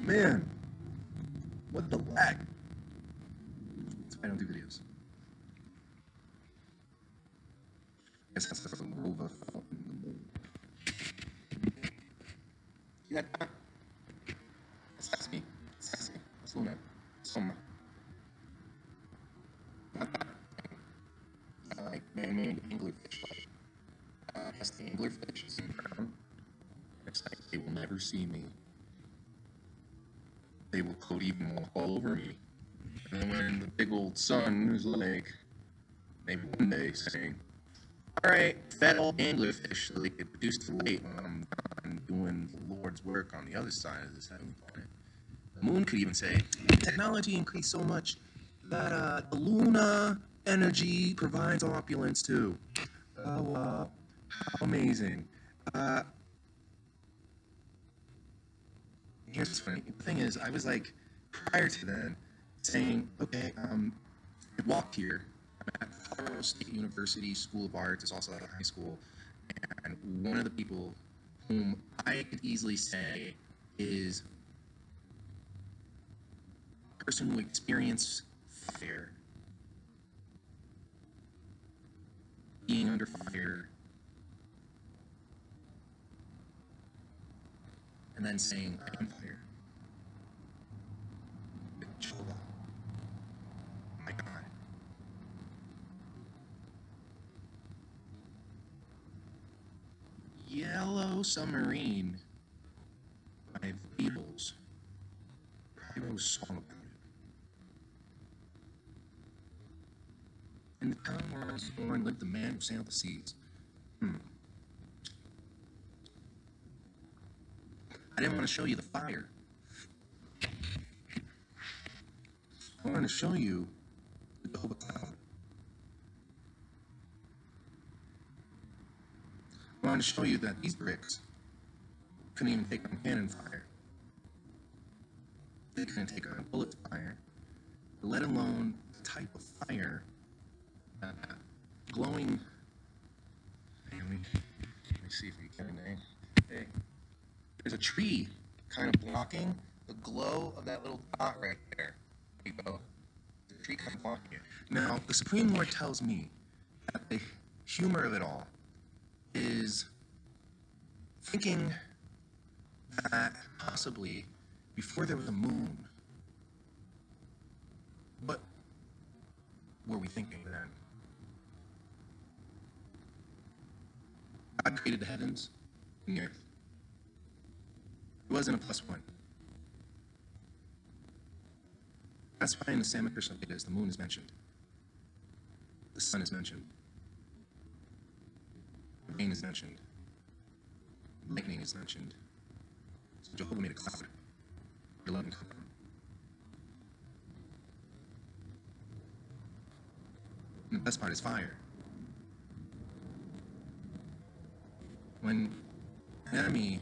Man, what the lag? That's why I don't do videos. I guess that's the Nova fountain. You got that? That's me. That's me. That's Luna. Soma. Like man-made anglerfish. That's the anglerfish is in brown. It's like they will never see me. They will coat even walk all over me. And then when the big old sun is like, maybe one day saying, alright, fed old anglerfish so they could produce the light when I'm done doing the Lord's work on the other side of this heavenly planet. The moon could even say, technology increased so much that the Luna energy provides opulence too. Oh, how amazing. Here's what's funny. The thing is, I was like, prior to then, saying, okay, I walked here. I'm at Colorado State University School of Arts. It's also at a high school. And one of the people whom I could easily say is a person who experienced fire, being under fire, and then saying, I am fire. Chola. My God. Yellow Submarine by the Beatles. I wrote a song about it. In the town where I was born lived the man who sailed the seas. I didn't want to show you the fire. I wanted to show you the Jehovah Cloud. I wanted to show you that these bricks couldn't even take on cannon fire. They couldn't take on bullet fire, let alone the type of fire that glowing. Hey, let me see if we can. Hey, there's a tree kind of blocking the glow of that little dot right there. There you go. The tree kind of blocking it. Now, the Supreme Lord tells me that the humor of it all is thinking that possibly before there was a moon, what were we thinking then? God created the heavens and the earth. It wasn't a +1. That's why in the Sama Krishna Vedas, the moon is mentioned. The sun is mentioned. The rain is mentioned. Lightning is mentioned. So Jehovah made a cloud. Your loving cloud. And the best part is fire. When an enemy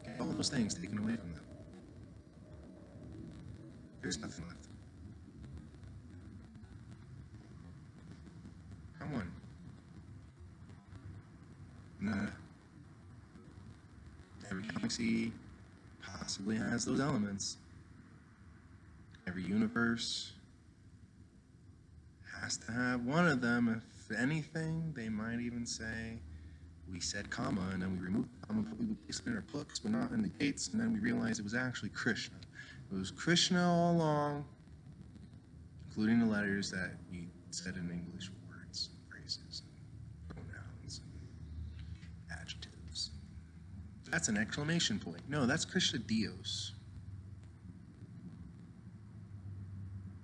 get all those things taken away from them, there's nothing left. Come on. Nah. Every galaxy possibly has those elements. Every universe has to have one of them. If anything, they might even say, we said comma, and then we removed the comma, but we placed it in our books, but not in the gates, and then we realized it was actually Krishna. It was Krishna all along, including the letters that we said in English, words, phrases, pronouns, adjectives. That's an exclamation point. No, that's Krishna Dios.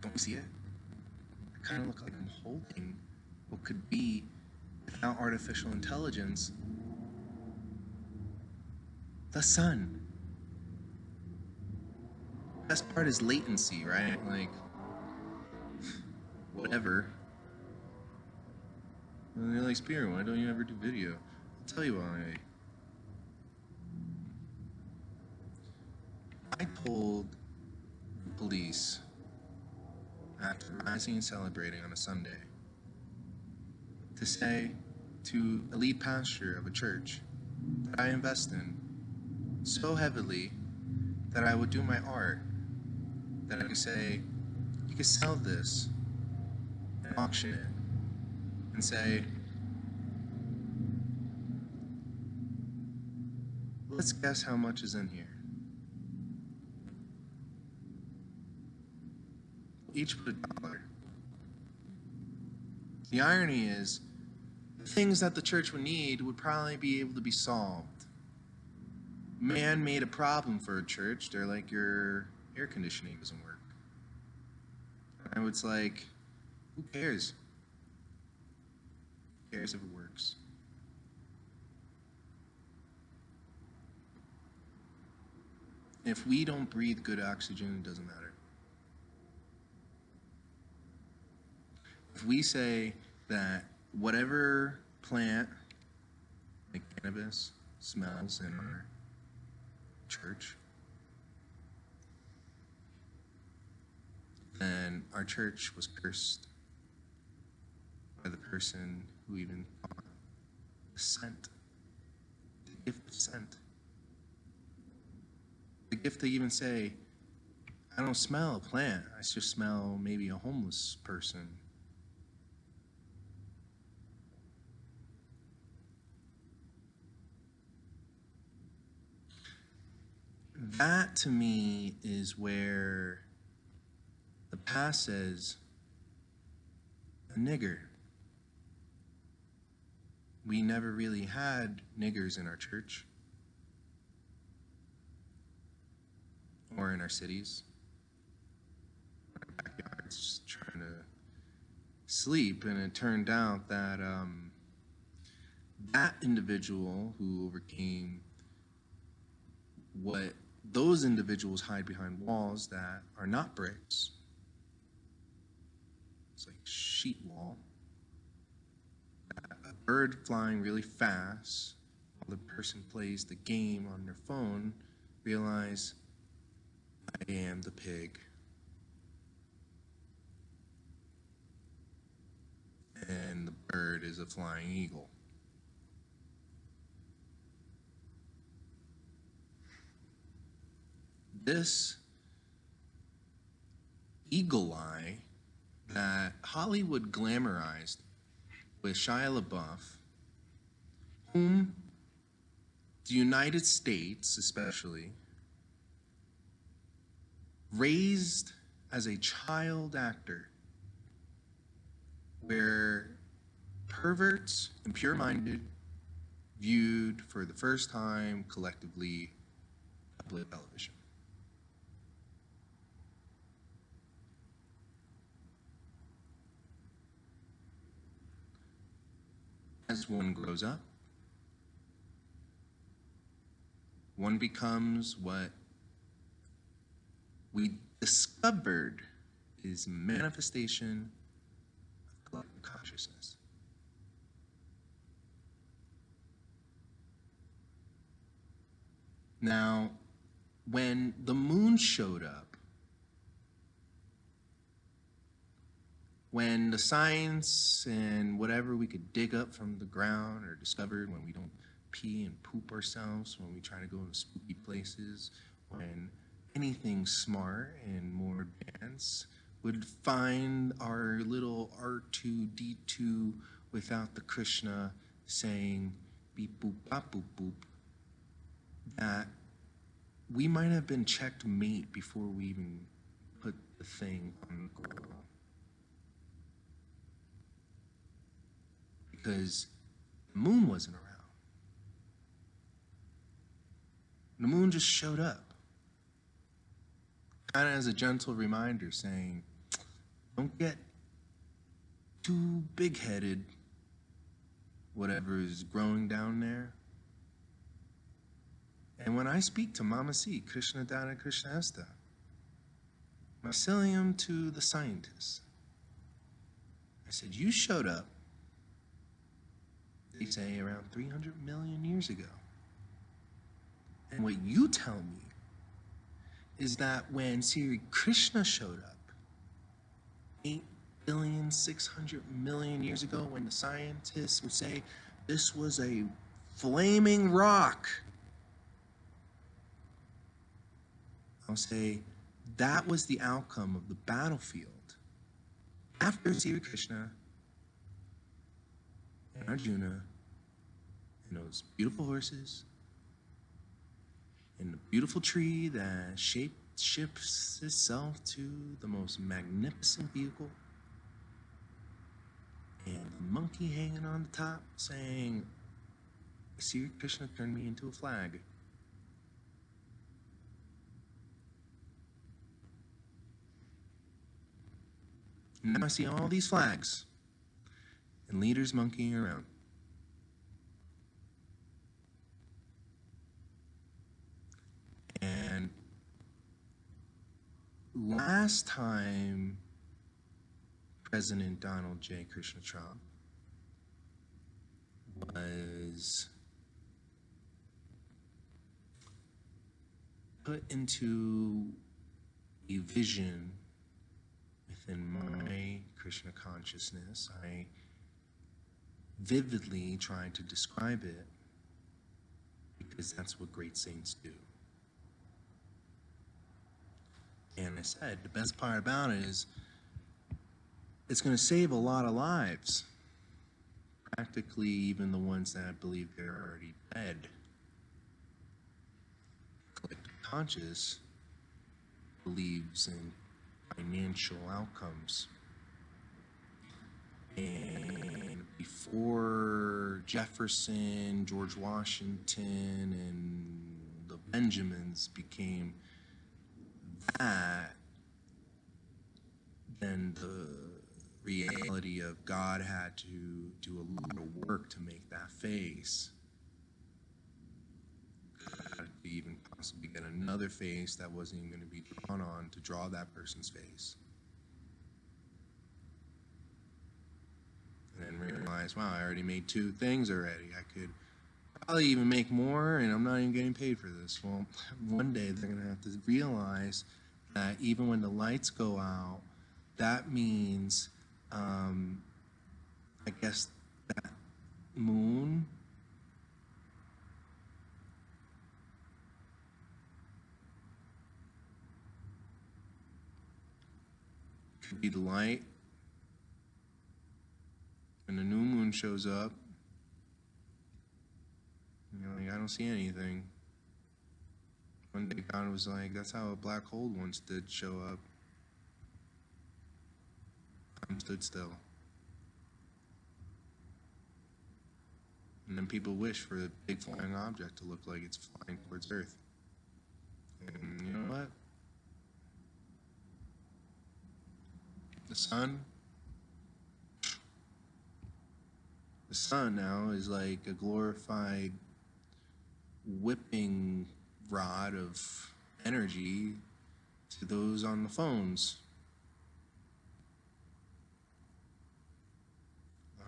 Don't you see it? I kind of look like I'm holding what could be, without artificial intelligence, the sun. Best part is latency, right? Like, whatever. And they're like, Spear, why don't you ever do video? I'll tell you why. I told the police after rising and celebrating on a Sunday to say to a lead pastor of a church, that I invest in so heavily that I would do my art, that I could say, you could sell this and auction it and say, let's guess how much is in here. Each put $1. The irony is, the things that the church would need would probably be able to be solved. Man made a problem for a church. They're like, your air conditioning doesn't work. And it's like, who cares? Who cares if it works? If we don't breathe good oxygen, it doesn't matter. If we say that whatever plant, like cannabis, smells in our church, then our church was cursed by the person who even thought the scent, the gift of scent. The gift to even say, I don't smell a plant, I just smell maybe a homeless person. That to me is where the past says, a nigger. We never really had niggers in our church or in our cities. Our backyards just trying to sleep, and it turned out that that individual who overcame what those individuals hide behind walls that are not bricks. It's like sheet wall. A bird flying really fast while the person plays the game on their phone realize, I am the pig. And the bird is a flying eagle. This eagle eye that Hollywood glamorized with Shia LaBeouf, whom the United States especially raised as a child actor, where perverts and pure-minded viewed for the first time collectively public television. As one grows up, one becomes what we discovered is manifestation of collective consciousness. Now, when the moon showed up, when the science and whatever we could dig up from the ground or discovered, when we don't pee and poop ourselves, when we try to go to spooky places, when anything smart and more advanced would find our little R2D2 without the Krishna saying beep boop bop boop boop, that we might have been checked mate before we even put the thing on the ground. Because the moon wasn't around. The moon just showed up. Kind of as a gentle reminder saying, don't get too big-headed, whatever is growing down there. And when I speak to Mama C, Krishna Dana Krishna Esta, mycelium to the scientists, I said, you showed up, they say, around 300 million years ago. And what you tell me is that when Sri Krishna showed up 8,600,000,000 years ago, when the scientists would say this was a flaming rock. I'll say that was the outcome of the battlefield. After Sri Krishna and Arjuna and those beautiful horses and the beautiful tree that shapes itself to the most magnificent vehicle, and the monkey hanging on the top saying, Sri Krishna turned me into a flag. And now I see all these flags and leaders monkeying around. And last time President Donald J. Krishna Trump was put into a vision within my Krishna consciousness. I vividly tried to describe it because that's what great saints do. And I said, the best part about it is it's going to save a lot of lives. Practically even the ones that believe they're already dead. Collective conscious believes in financial outcomes. And before Jefferson, George Washington, and the Benjamins became that, then the reality of God had to do a lot of work to make that face. God to even possibly get another face that wasn't even going to be drawn on to draw that person's face. And then realize, wow, I already made 2 things already. I could probably even make more, and I'm not even getting paid for this. Well, one day they're going to have to realize that even when the lights go out, that means, I guess, that moon could be the light. When the new moon shows up, you're like, I don't see anything. One day God was like, that's how a black hole once did show up. Time stood still. And then people wish for a big flying object to look like it's flying towards Earth. And you know what? The sun now is like a glorified whipping rod of energy to those on the phones.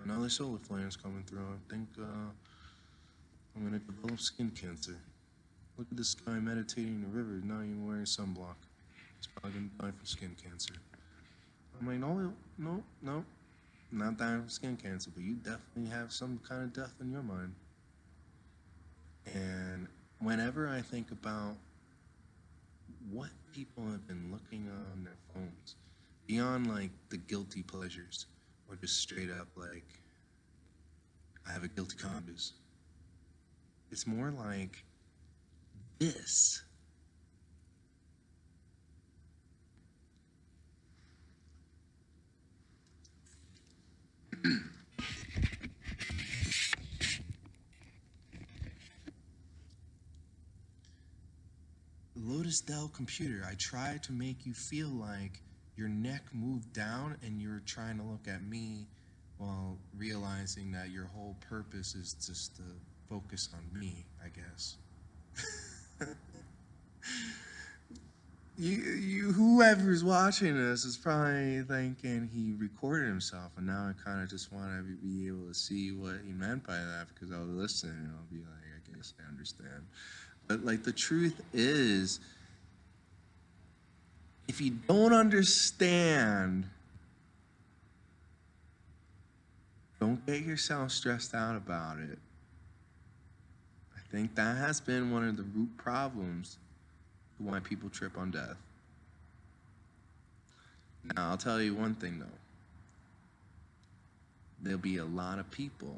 Another solar flare is coming through. I think I'm going to develop skin cancer. Look at this guy meditating in the river, not even wearing sunblock. He's probably going to die from skin cancer. I'm like, no, not dying from skin cancer, but you definitely have some kind of death in your mind. And whenever I think about what people have been looking on their phones, beyond like the guilty pleasures, or just straight up like, I have a guilty conscience. It's more like this. Lotus Dell computer, I tried to make you feel like your neck moved down and you're trying to look at me while realizing that your whole purpose is just to focus on me, I guess. Whoever's watching this is probably thinking he recorded himself, and now I kind of just want to be able to see what he meant by that, because I'll listen and I'll be like, I guess I understand. But like the truth is, if you don't understand, don't get yourself stressed out about it. I think that has been one of the root problems why people trip on death. Now, I'll tell you one thing, though. There'll be a lot of people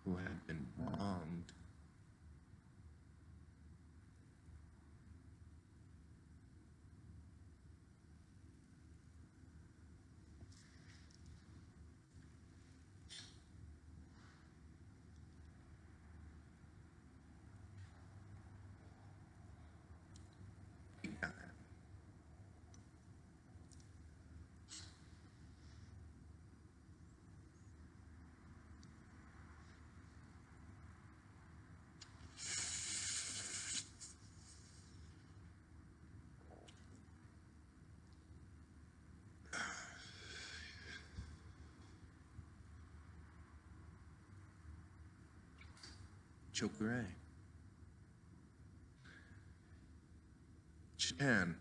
who have been wronged. Chokeray. Japan,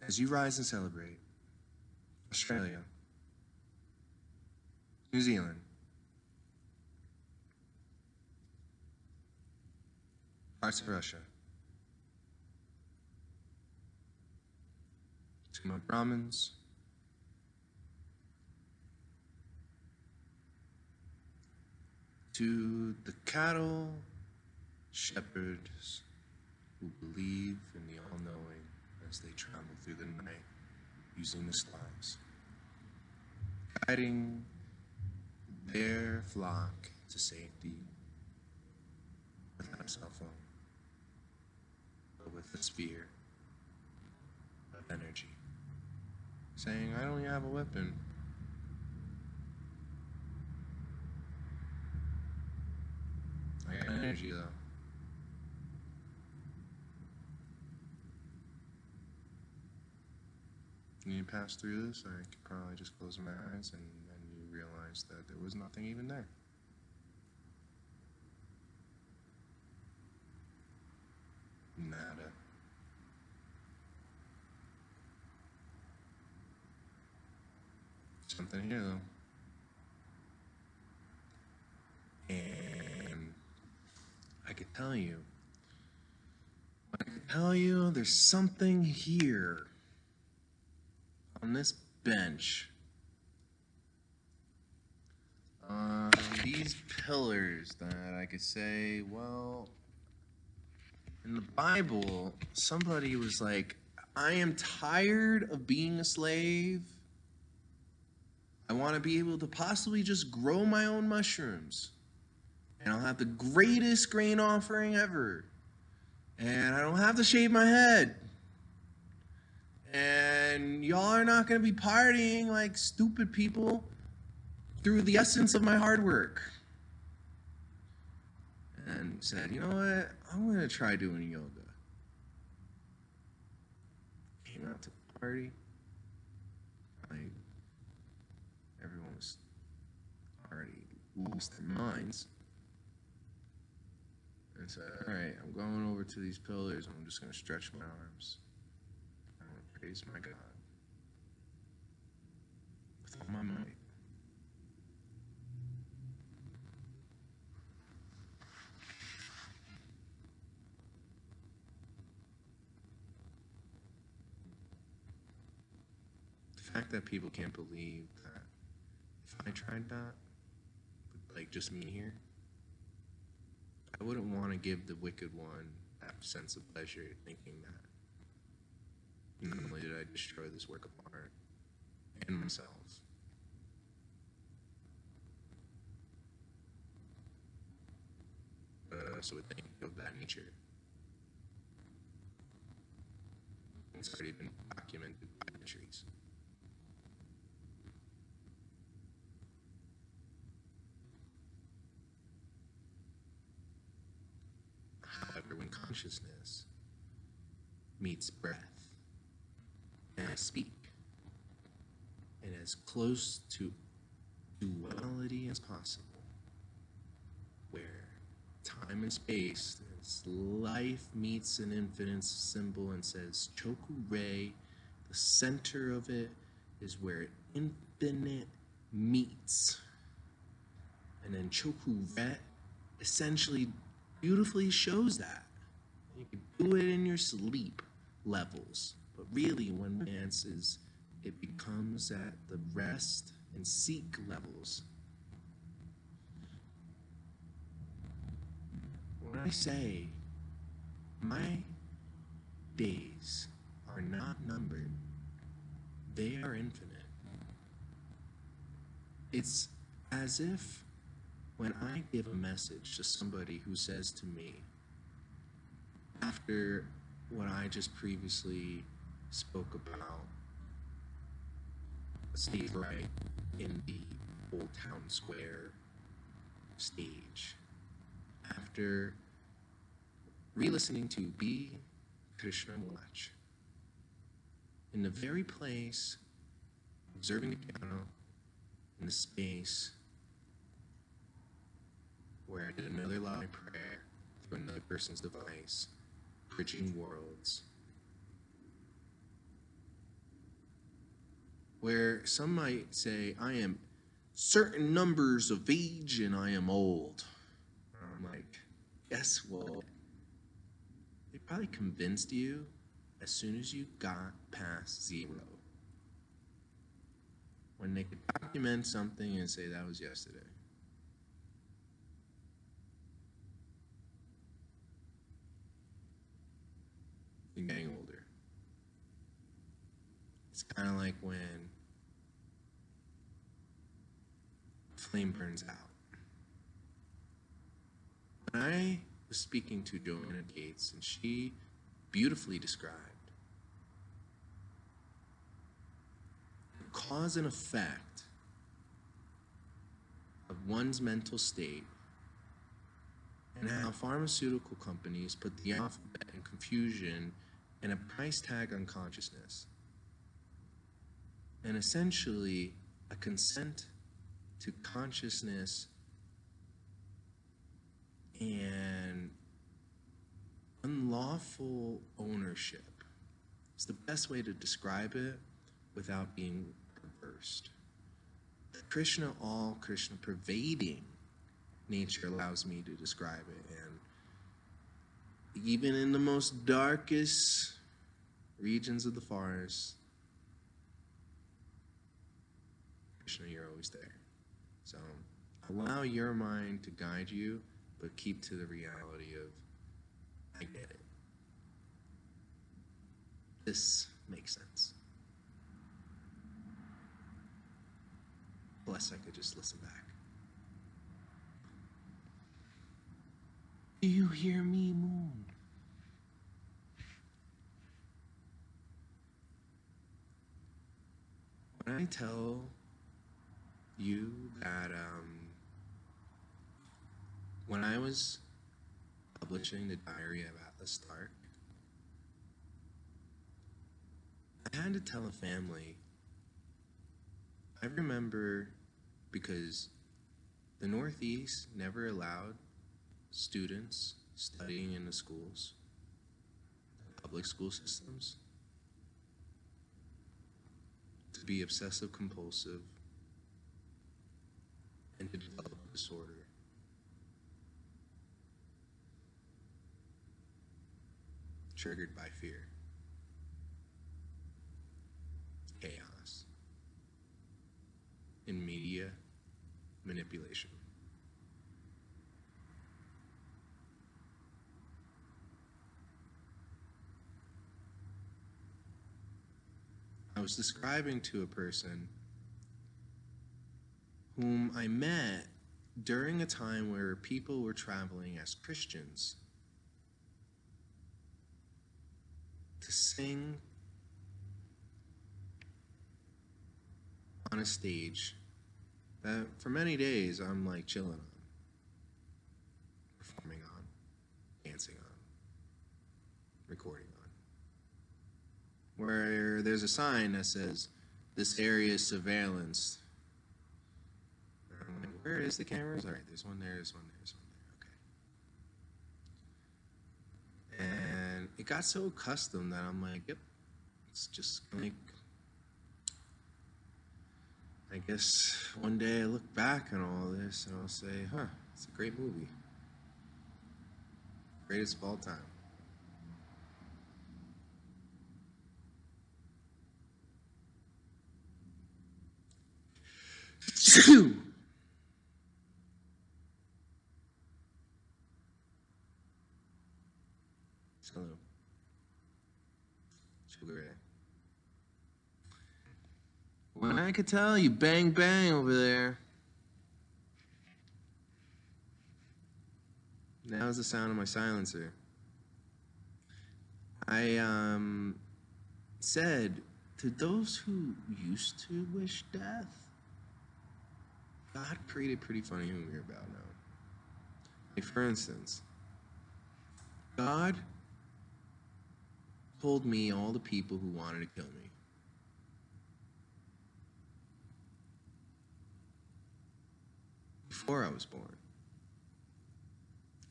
as you rise and celebrate. Australia, New Zealand, parts of Russia, to my Brahmins, to the cattle shepherds who believe in the all-knowing as they travel through the night using the stars, guiding their flock to safety without a cell phone, but with a sphere of energy, saying, I don't have a weapon. I got energy, though. And you pass through this, I could probably just close my eyes and then you realize that there was nothing even there. Nada. Something here, though. And I could tell you, there's something here on this bench. These pillars that I could say, well, in the Bible, somebody was like, I am tired of being a slave. I want to be able to possibly just grow my own mushrooms. And I'll have the greatest grain offering ever. And I don't have to shave my head. And y'all are not going to be partying like stupid people through the essence of my hard work. And he said, you know what? I'm going to try doing yoga. Came out to the party. Like, everyone was already lost their minds. And said, all right, I'm going over to these pillars. I'm just going to stretch my arms. I'm going to praise my God with all my might. The fact that people can't believe that if I tried that, with like just me here, I wouldn't want to give the wicked one that sense of pleasure thinking that not only did I destroy this work of art and myself, but I also would think of that nature. It's already been documented by the trees. However, when consciousness meets breath, and I speak, and as close to duality as possible, where time and space, as life meets an infinite symbol and says Choku Rei, the center of it is where infinite meets. And then Choku Ret, essentially beautifully shows that. You can do it in your sleep levels, but really when advances, it becomes at the rest and seek levels. When I say my days are not numbered, they are infinite. It's as if when I give a message to somebody who says to me, after what I just previously spoke about, a stage right in the Old Town Square stage, after re-listening to Be Krishna Watch, in the very place, observing the piano, in the space where I did another live prayer through another person's device, bridging worlds, where some might say, I am certain numbers of age and I am old. I'm like, guess what? They probably convinced you as soon as you got past 0. When they could document something and say that was yesterday. You're getting older. It's kind of like when flame burns out. When I was speaking to Joanna Gates, and she beautifully described the cause and effect of one's mental state and how pharmaceutical companies put the alphabet in confusion and a price tag on consciousness, and essentially a consent to consciousness and unlawful ownership. It's the best way to describe it without being perverse. Krishna, all Krishna pervading nature allows me to describe it. And even in the most darkest regions of the forest, Krishna, you're always there. So allow your mind to guide you, but keep to the reality of, I get it. This makes sense. Plus, I could just listen back. Do you hear me, Moon? When I tell you that when I was publishing the Diary of Atlas Stark, I had to tell a family. I remember because the Northeast never allowed students studying in the schools, the public school systems, to be obsessive compulsive and to develop a disorder. Triggered by fear, chaos, and media manipulation. I was describing to a person whom I met during a time where people were traveling as Christians to sing on a stage that for many days I'm like chilling on, performing on, dancing on, recording on, where there's a sign that says, this area is surveillanced. And I'm like, where is the cameras? All right, there's one there, there's one there, there's one there, okay. And it got so accustomed that I'm like, yep, it's just like, I guess one day I look back on all this and I'll say, huh, it's a great movie. Greatest of all time. Phew! Hello. Sugar Ray. When I could tell you bang bang over there. Now's the sound of my silencer. I said to those who used to wish death, God created pretty funny who we're about now. Like for instance, God told me all the people who wanted to kill me. Before I was born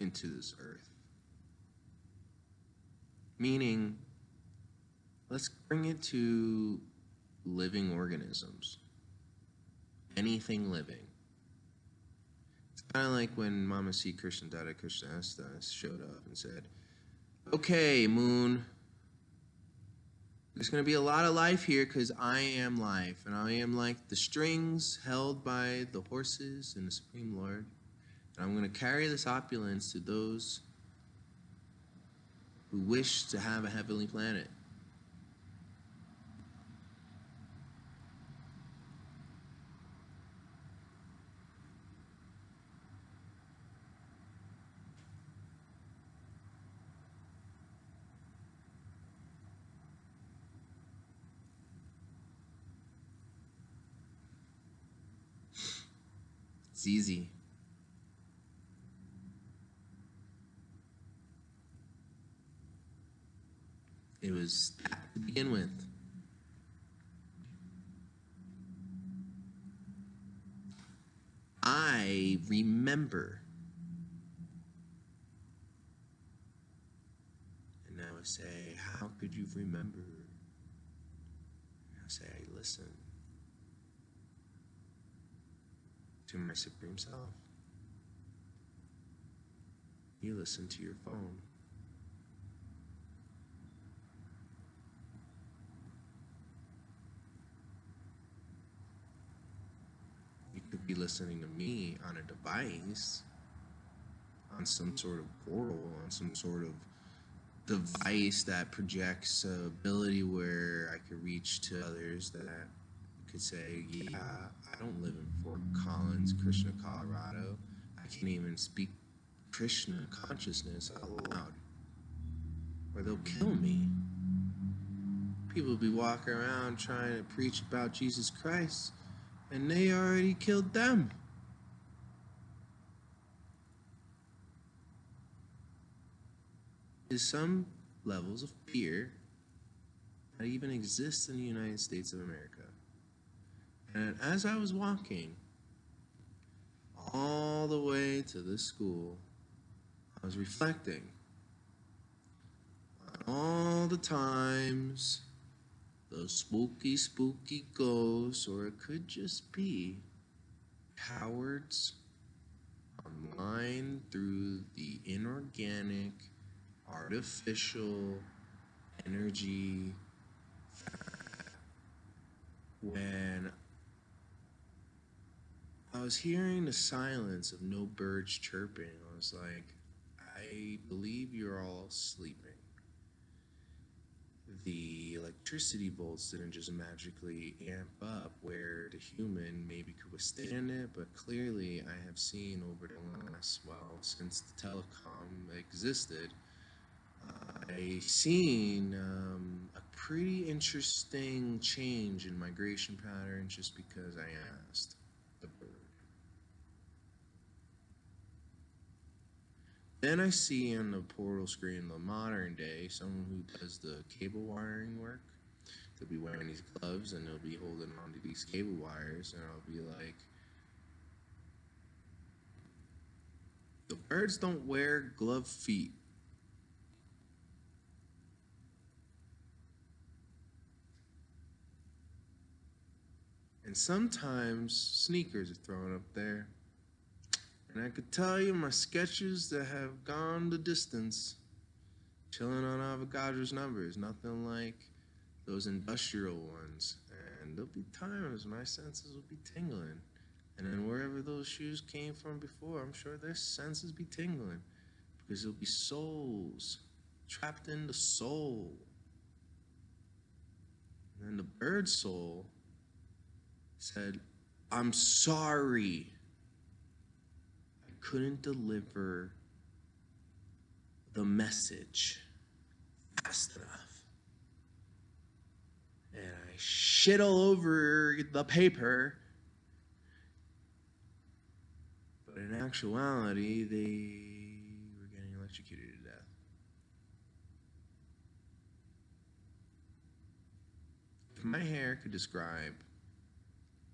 into this earth. Meaning, let's bring it to living organisms. Anything living. It's kind of like when Mama C. Krishna Dada Krishna Esta showed up and said, okay, Moon, there's going to be a lot of life here because I am life, and I am like the strings held by the horses and the Supreme Lord, and I'm going to carry this opulence to those who wish to have a heavenly planet. It's easy. It was that to begin with. I remember. And now I say, how could you remember? And I say, listen to my Supreme Self. You listen to your phone. You could be listening to me on a device, on some sort of portal, on some sort of device that projects an ability where I could reach to others that could say, yeah, I don't live in Fort Collins, Krishna, Colorado. I can't even speak Krishna consciousness out loud, or they'll kill me. People will be walking around trying to preach about Jesus Christ, and they already killed them. There's some levels of fear that even exist in the United States of America. And as I was walking all the way to this school, I was reflecting on all the times those spooky, spooky ghosts, or it could just be cowards online through the inorganic, artificial energy. When I was hearing the silence of no birds chirping, I was like, I believe you're all sleeping. The electricity bolts didn't just magically amp up where the human maybe could withstand it, but clearly I have seen over the last, since the telecom existed, I've seen a pretty interesting change in migration patterns just because I asked the bird. Then I see on the portal screen the modern day someone who does the cable wiring work. They'll be wearing these gloves and they'll be holding onto these cable wires, and I'll be like, the birds don't wear glove feet. And sometimes sneakers are thrown up there. And I could tell you my sketches that have gone the distance, chilling on Avogadro's numbers, nothing like those industrial ones. And there'll be times my senses will be tingling. And then wherever those shoes came from before, I'm sure their senses be tingling. Because there'll be souls trapped in the soul. And then the bird soul said, I'm sorry. I couldn't deliver the message fast enough. And I shit all over the paper. But in actuality, they were getting electrocuted to death. If my hair could describe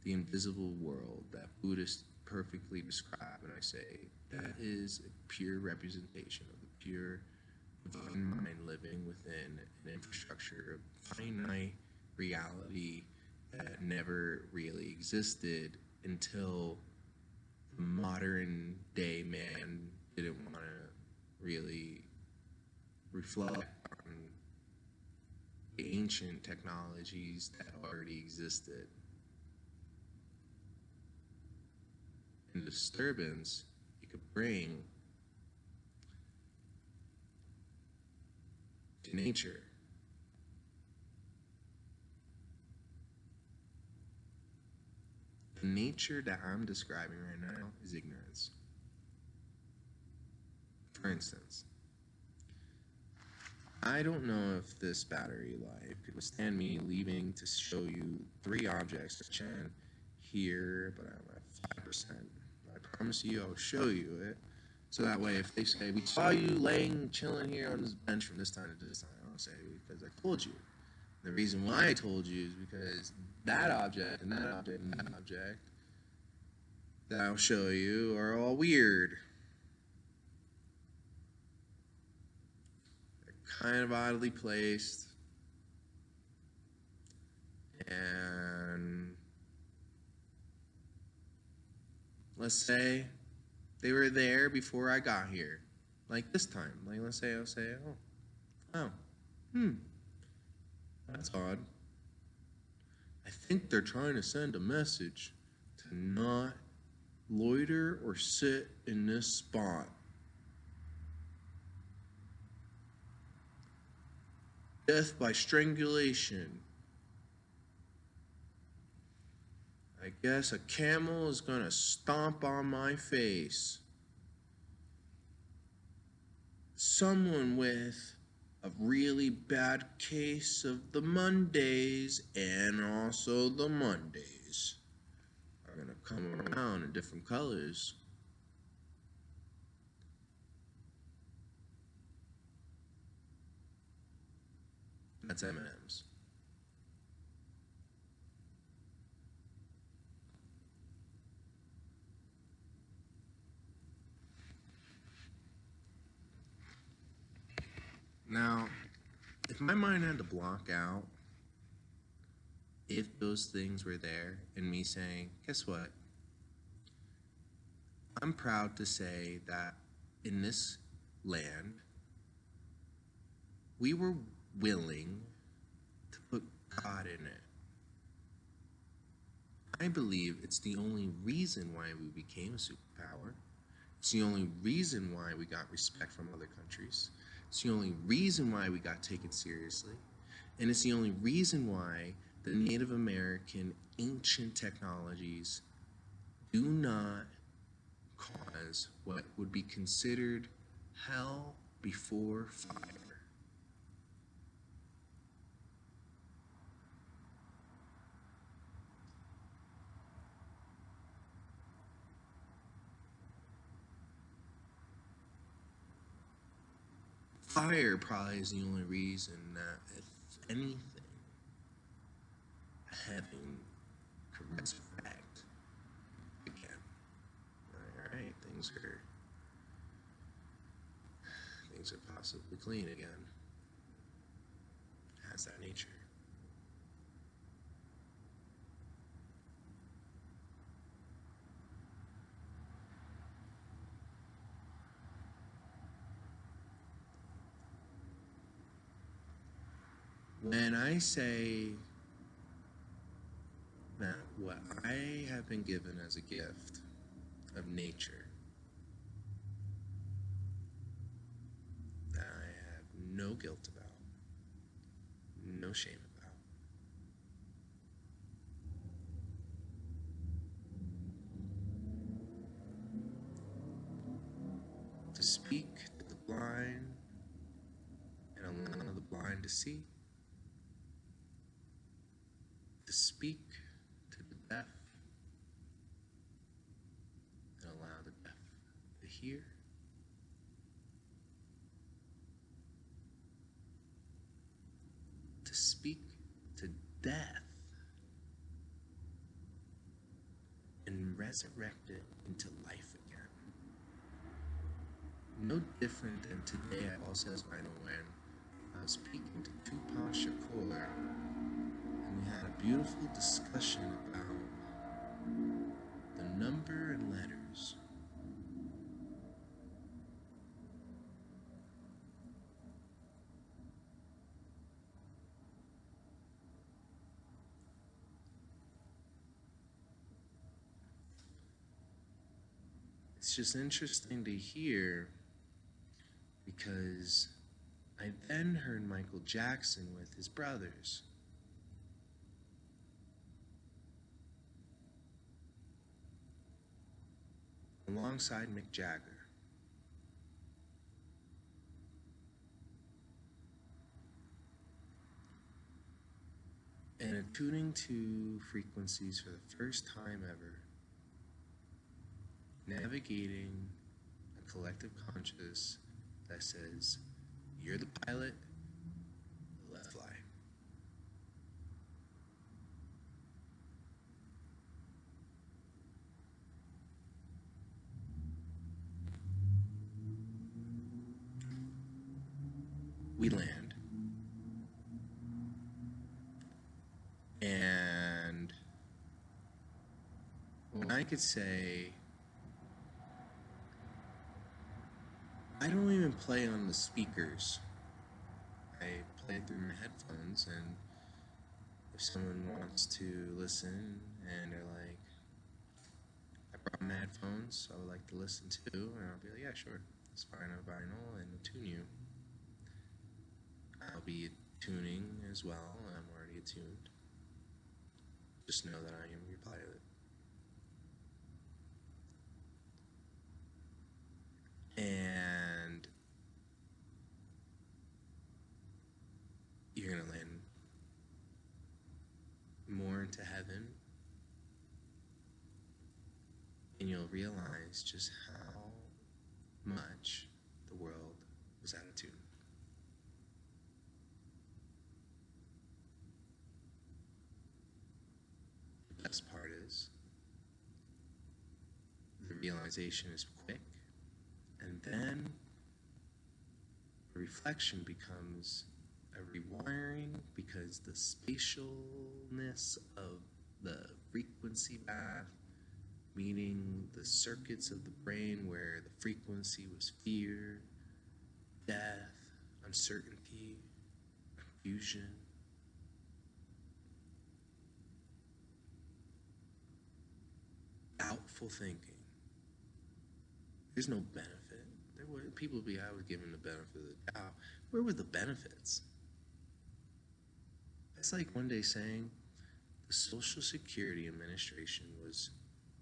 the invisible world that Buddhists perfectly describe, and I say that is a pure representation of the pure divine mind living within an infrastructure of finite reality that never really existed until the modern day man didn't want to really reflect on the ancient technologies that already existed. And disturbance it could bring to nature. The nature that I'm describing right now is ignorance. For instance, I don't know if this battery life could withstand me leaving to show you 3 objects which I'm here, but I'm at 5%. I promise you I'll show you it. So that way if they say, we saw you laying, chilling here on this bench from this time to this time, I'll say, because I told you. The reason why I told you is because that object and that object and that object that I'll show you are all weird. They're kind of oddly placed. And let's say they were there before I got here. Like this time. Like let's say I'll say, that's odd. I think they're trying to send a message to not loiter or sit in this spot. Death by strangulation. I guess a camel is gonna stomp on my face. Someone with a really bad case of the Mondays and also the Mondays are gonna come around in different colors. That's M&M's. Now, if my mind had to block out if those things were there and me saying, guess what? I'm proud to say that in this land, we were willing to put God in it. I believe it's the only reason why we became a superpower. It's the only reason why we got respect from other countries. It's the only reason why we got taken seriously. And it's the only reason why the Native American ancient technologies do not cause what would be considered hell before fire. Fire probably is the only reason that, if anything, heaven could resurrect again. Alright, things are possibly clean again. It has that nature. When I say that what I have been given as a gift of nature, that I have no guilt about, no shame about, to speak to the blind and allow the blind to see, to speak to the deaf and allow the deaf to hear, to speak to death and resurrect it into life again. No different than today I also as when I was speaking to Tupac Shakur, and we had a beautiful discussion about the number and letters. It's just interesting to hear because I then heard Michael Jackson with his brothers. Alongside Mick Jagger. And attuning to frequencies for the first time ever, navigating a collective conscious that says, you're the pilot, let's fly. We land. And when I could say, I don't even play on the speakers. I play through my headphones, and if someone wants to listen and they're like, I brought my headphones, I would like to listen too, and I'll be like, yeah, sure, it's fine on vinyl and tune you. I'll be tuning as well, I'm already attuned. Just know that I am your pilot. And you're gonna land more into heaven, and you'll realize just how much the world was out of tune. The best part is the realization is quick, and then the reflection becomes a rewiring because the spatialness of the frequency path, meaning the circuits of the brain where the frequency was fear, death, uncertainty, confusion, doubtful thinking. There's no benefit. There were people be I was given the benefit of the doubt. Where were the benefits? It's like one day saying the Social Security Administration was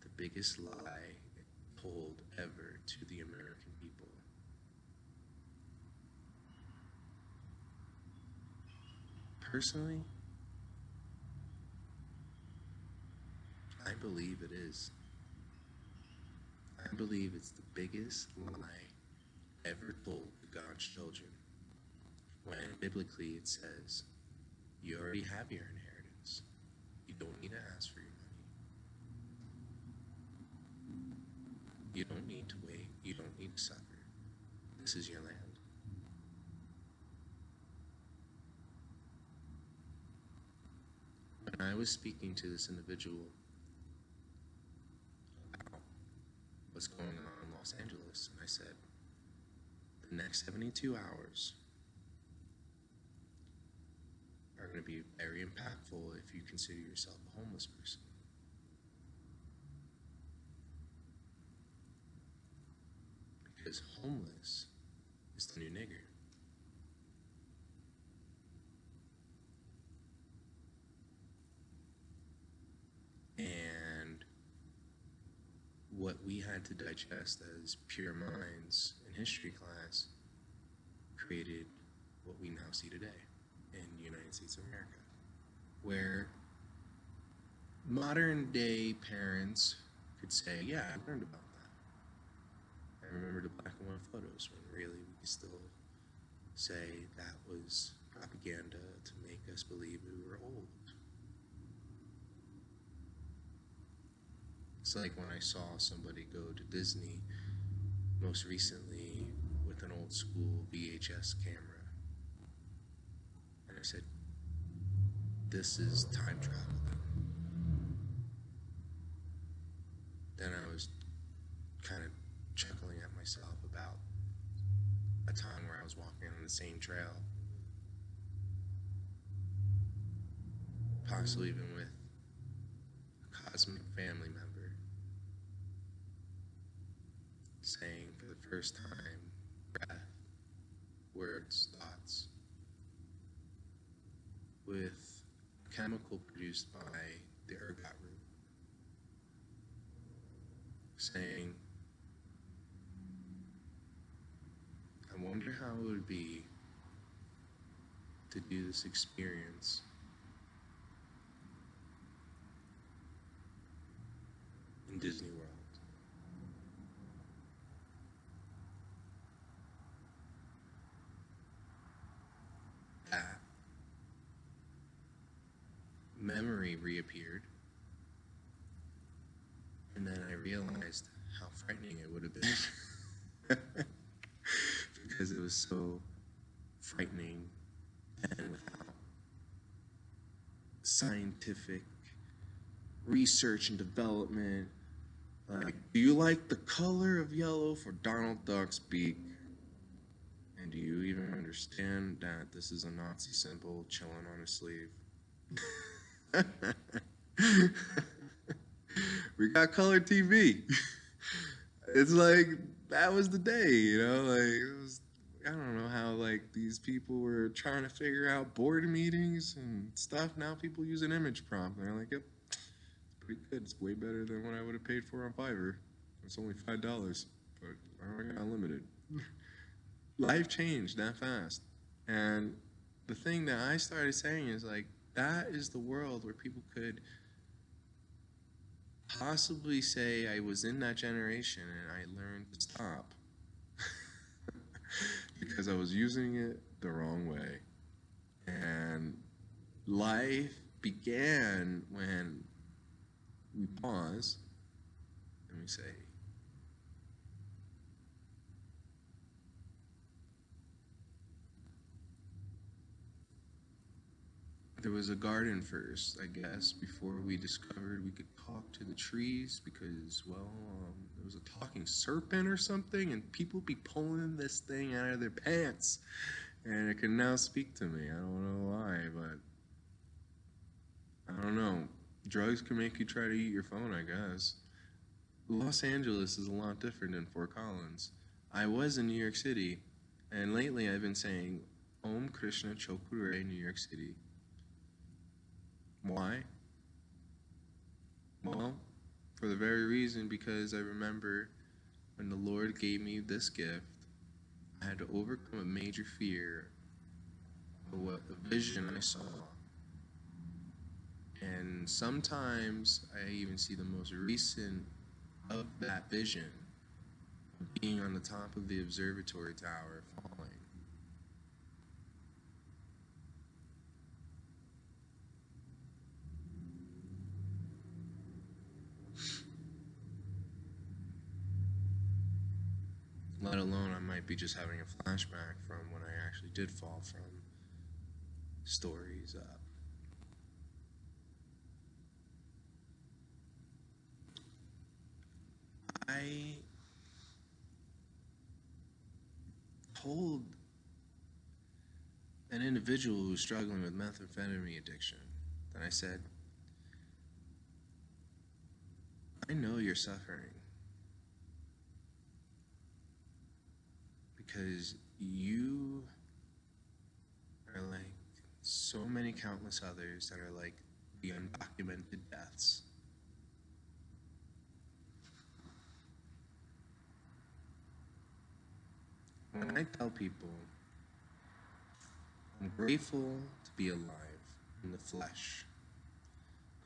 the biggest lie told ever to the American people. Personally, I believe it is. I believe it's the biggest lie ever told to God's children. When biblically it says, you already have your inheritance. You don't need to ask for your money. You don't need to wait. You don't need to suffer. This is your land. When I was speaking to this individual about what's going on in Los Angeles, and I said, the next 72 hours going to be very impactful if you consider yourself a homeless person. Because homeless is the new nigger. And what we had to digest as pure minds in history class created what we now see today in the United States of America, where modern day parents could say, yeah, I learned about that. I remember the black and white photos when really we could still say that was propaganda to make us believe we were old. It's like when I saw somebody go to Disney most recently with an old school VHS camera. And I said, this is time travel. Then I was kind of chuckling at myself about a time where I was walking on the same trail, possibly even with a cosmic family member, saying for the first time, breath, words, thoughts, with a chemical produced by the ergot root, saying, I wonder how it would be to do this experience in Disney World. That memory reappeared, and then I realized how frightening it would have been because it was so frightening and without scientific research and development. Like, do you like the color of yellow for Donald Duck's beak? And do you even understand that this is a Nazi symbol chilling on his sleeve? We got color TV. It's like, that was the day, you know? Like, it was, I don't know how, like, these people were trying to figure out board meetings and stuff. Now people use an image prompt. And they're like, yep, it's pretty good. It's way better than what I would have paid for on Fiverr. It's only $5, but I got unlimited. Life changed that fast. And the thing that I started saying is, like, that is the world where people could possibly say I was in that generation and I learned to stop because I was using it the wrong way. And life began when we pause and we say, there was a garden first, I guess, before we discovered we could talk to the trees because, well, there was a talking serpent or something, and people be pulling this thing out of their pants, and it can now speak to me. I don't know why, but I don't know. Drugs can make you try to eat your phone, I guess. Los Angeles is a lot different than Fort Collins. I was in New York City, and lately I've been saying Om Krishna Chokure, New York City. Why? Well, for the very reason because I remember when the Lord gave me this gift, I had to overcome a major fear of what a vision I saw. And sometimes I even see the most recent of that vision being on the top of the observatory tower falling. Let alone I might be just having a flashback from when I actually did fall from stories up. I told an individual who's struggling with methamphetamine addiction. Then I said, I know you're suffering because you are like so many countless others that are like the undocumented deaths. When I tell people I'm grateful to be alive in the flesh,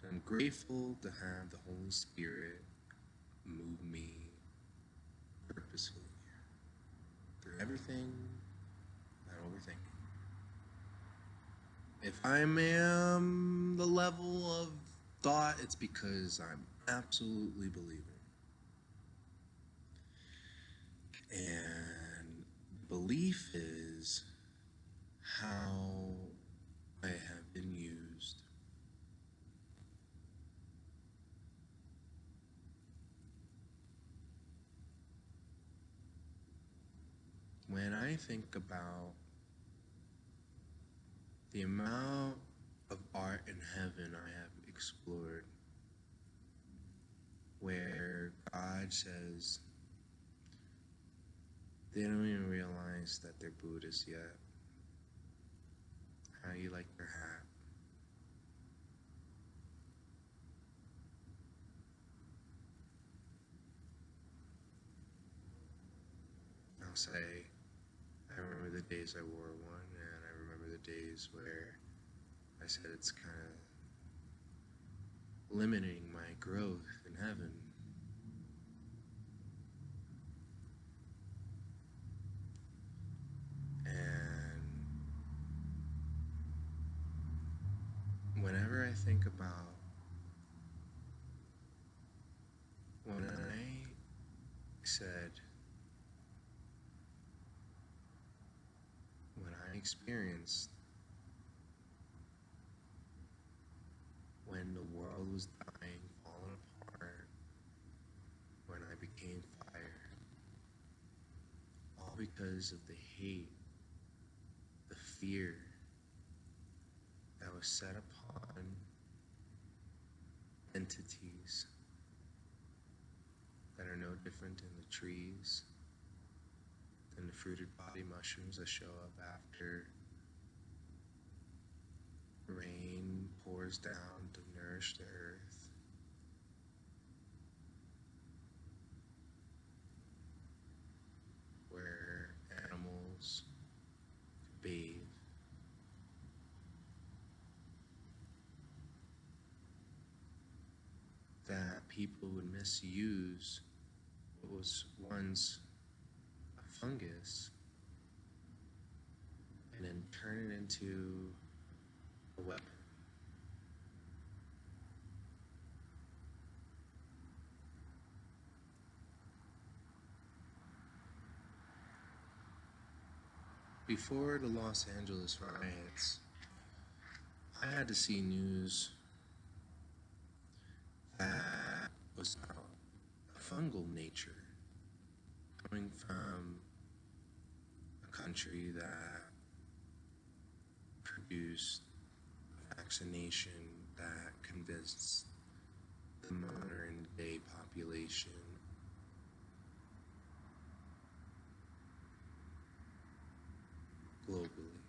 I'm grateful to have the Holy Spirit move me purposefully through everything that I'm overthinking. If I am the level of thought, it's because I'm absolutely believing. And belief is how I have been used. When I think about the amount of art in heaven I have explored, where God says they don't even realize that they're Buddhists yet. How you like their hat? I'll say, I remember the days I wore one, and I remember the days where I said it's kind of limiting my growth in heaven. And whenever I think about when I said, when I experienced when the world was dying, falling apart, when I became fire, all because of the hate, the fear that was set upon entities that are no different than the trees, than the fruited body mushrooms that show up after rain pours down to nourish the earth. Where animals bathe. That people would misuse what was once a fungus and then turn it into a weapon. Before the Los Angeles riots, I had to see news that was about a fungal nature coming from a country that produced a vaccination that convinced the modern day population globally.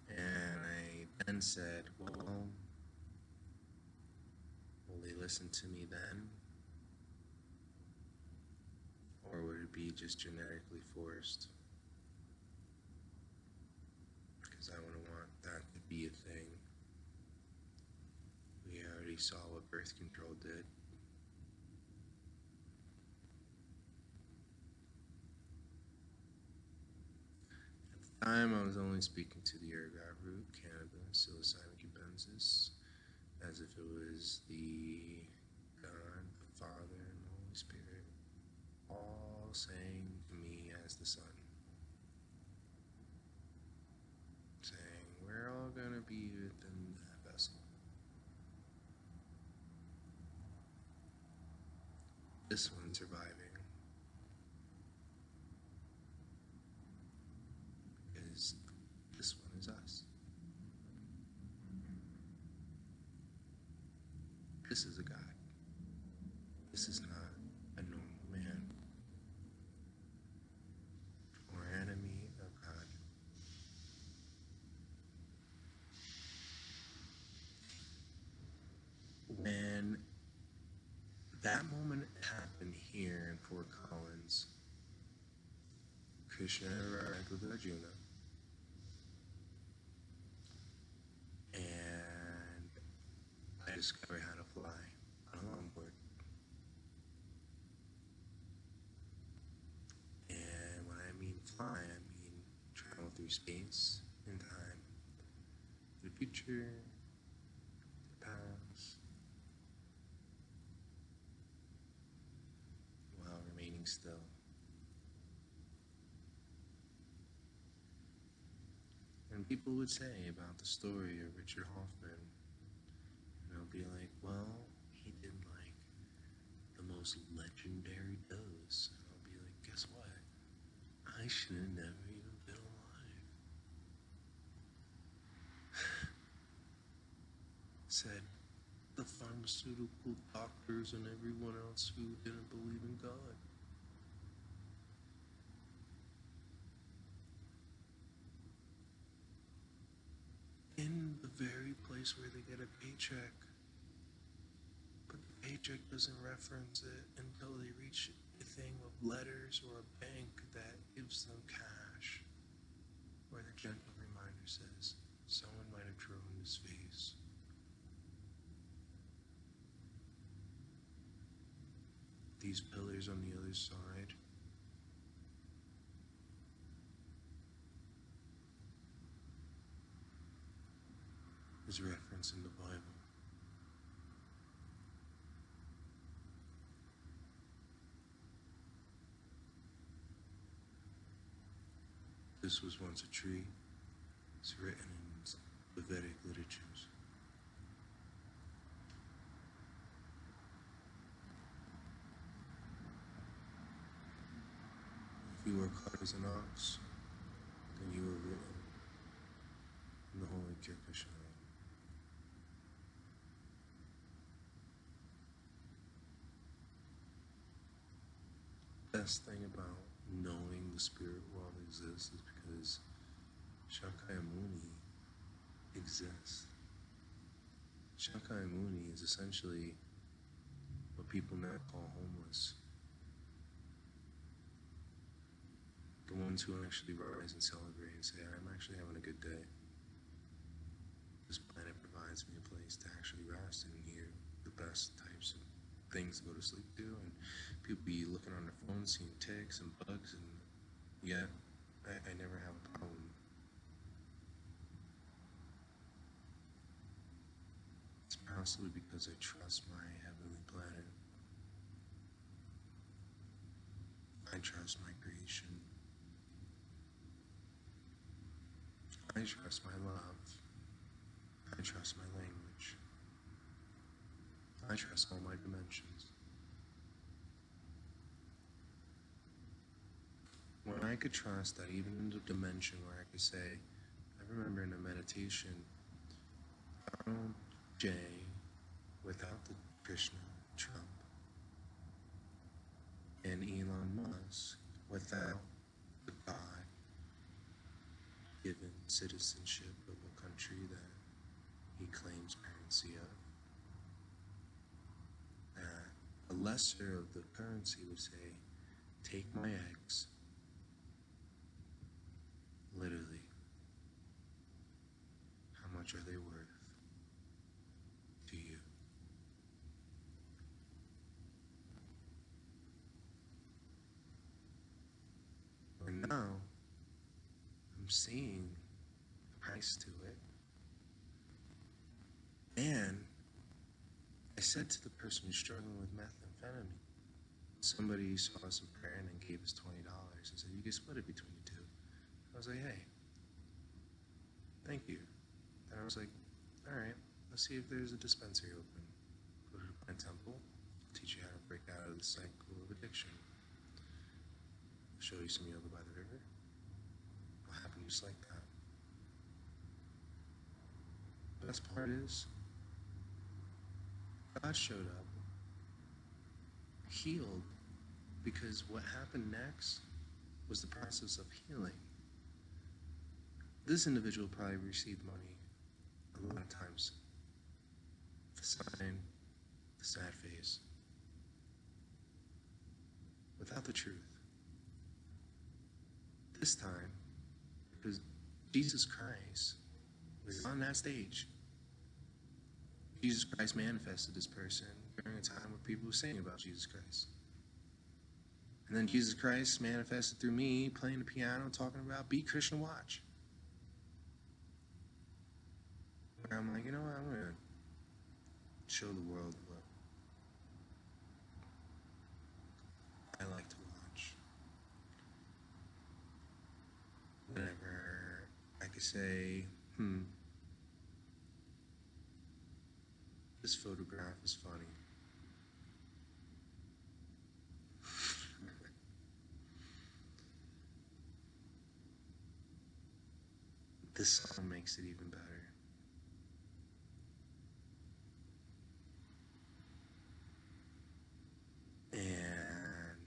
And I then said, well, will they listen to me then? Or would it be just genetically forced? Because I wouldn't want that to be a thing. We already saw what birth control did. At the time, I was only speaking to the ergot root, cannabis, psilocybin cubensis, as if it was the God, the Father, and the Holy Spirit, all saying to me as the Son, saying, we're all going to be within that vessel. This one's surviving. as us. This is a God. This is not a normal man or enemy of God. When that moment happened here in Fort Collins, Krishna arrived with Arjuna, and I discovered how to fly on a longboard. And when I mean fly, I mean travel through space and time, the future, the past, while remaining still. And people would say about the story of Richard Hoffman, and I'll be like, well, he did like the most legendary dose. And I'll be like, guess what? I should have never even been alive. Said the pharmaceutical doctors and everyone else who didn't believe in God. In the very place where they get a paycheck. But the paycheck doesn't reference it until they reach a thing of letters or a bank that gives them cash. Where the gentle reminder says, someone might have ruined his face. These pillars on the other side is referenced in the Bible. This was once a tree. It's written in the Vedic literatures. If you work hard as an ox, then you were written in the holy Kirkashana. Best thing about knowing the spirit world exists is because Shakyamuni exists. Shakyamuni is essentially what people now call homeless. The ones who actually rise and celebrate and say, I'm actually having a good day. This planet provides me a place to actually rest and hear the best types of things to go to sleep to, and people be looking on their phones, seeing ticks and bugs, and yet I never have a problem. It's possibly because I trust my heavenly planet. I trust my creation. I trust my love. I trust my language. I trust all my dimensions. When I could trust that even in the dimension where I could say, I remember in a meditation, Donald J. without the Krishna Trump, and Elon Musk without the God given citizenship of a country that he claims currency of. A lesser of the currency would say, take my eggs, literally, how much are they worth to you? And now, I'm seeing the price to it. And I said to the person who's struggling with methamphetamine, somebody saw us in prayer and gave us $20 and said, you can split it between you two. I was like, hey, thank you. And I was like, all right, let's see if there's a dispensary open. Go to my temple, I'll teach you how to break out of the cycle of addiction. I'll show you some yoga by the river. It'll happen just like that. Best part is, God showed up, healed, because what happened next was the process of healing. This individual probably received money a lot of times. The sign, the sad face, without the truth. This time, because Jesus Christ was on that stage. Jesus Christ manifested this person during a time where people were saying about Jesus Christ. And then Jesus Christ manifested through me playing the piano, talking about be Christian, watch. Where I'm like, you know what, I'm going to show the world what I like to watch. Whenever I could say, this photograph is funny. This song makes it even better. And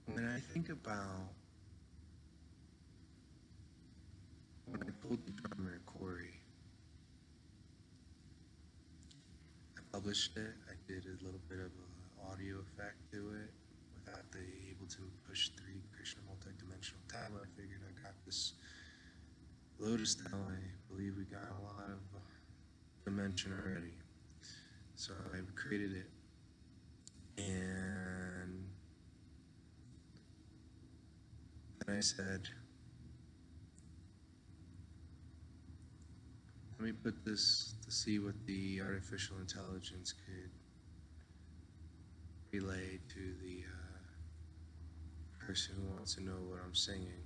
when I think about when I pulled the drummer, Corey, I published it. I did a little bit of an audio effect to it without the able to push 3 Krishna multidimensional tablet. I figured I got this Lotus now. I believe we got a lot of dimension already. So I created it, and then I said, let me put this to see what the artificial intelligence could relay to the person who wants to know what I'm singing.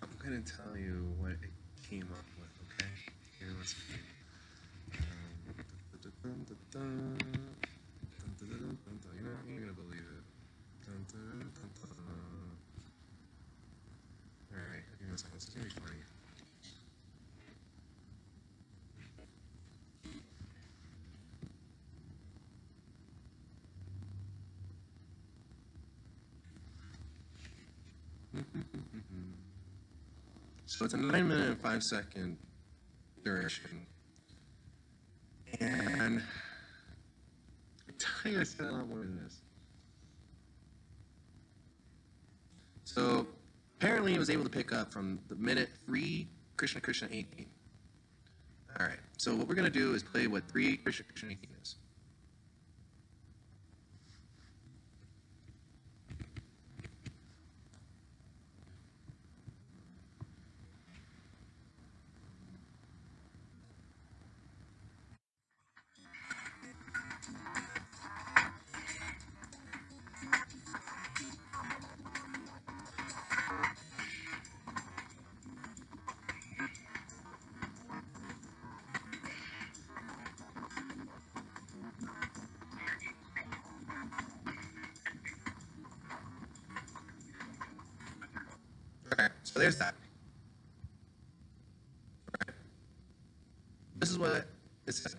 I'm gonna tell you what it came up with, okay? Here, let's begin. You're gonna believe it. Alright, give me a second. This is gonna be funny. So it's a 9-minute and 5-second duration. And I tell you, I said a lot more than this. So apparently it was able to pick up from the minute 3 Krishna Krishna 18. Alright, so what we're going to do is play what 3 Krishna Krishna 18 is. Okay, so there's that. Right. This is what it said.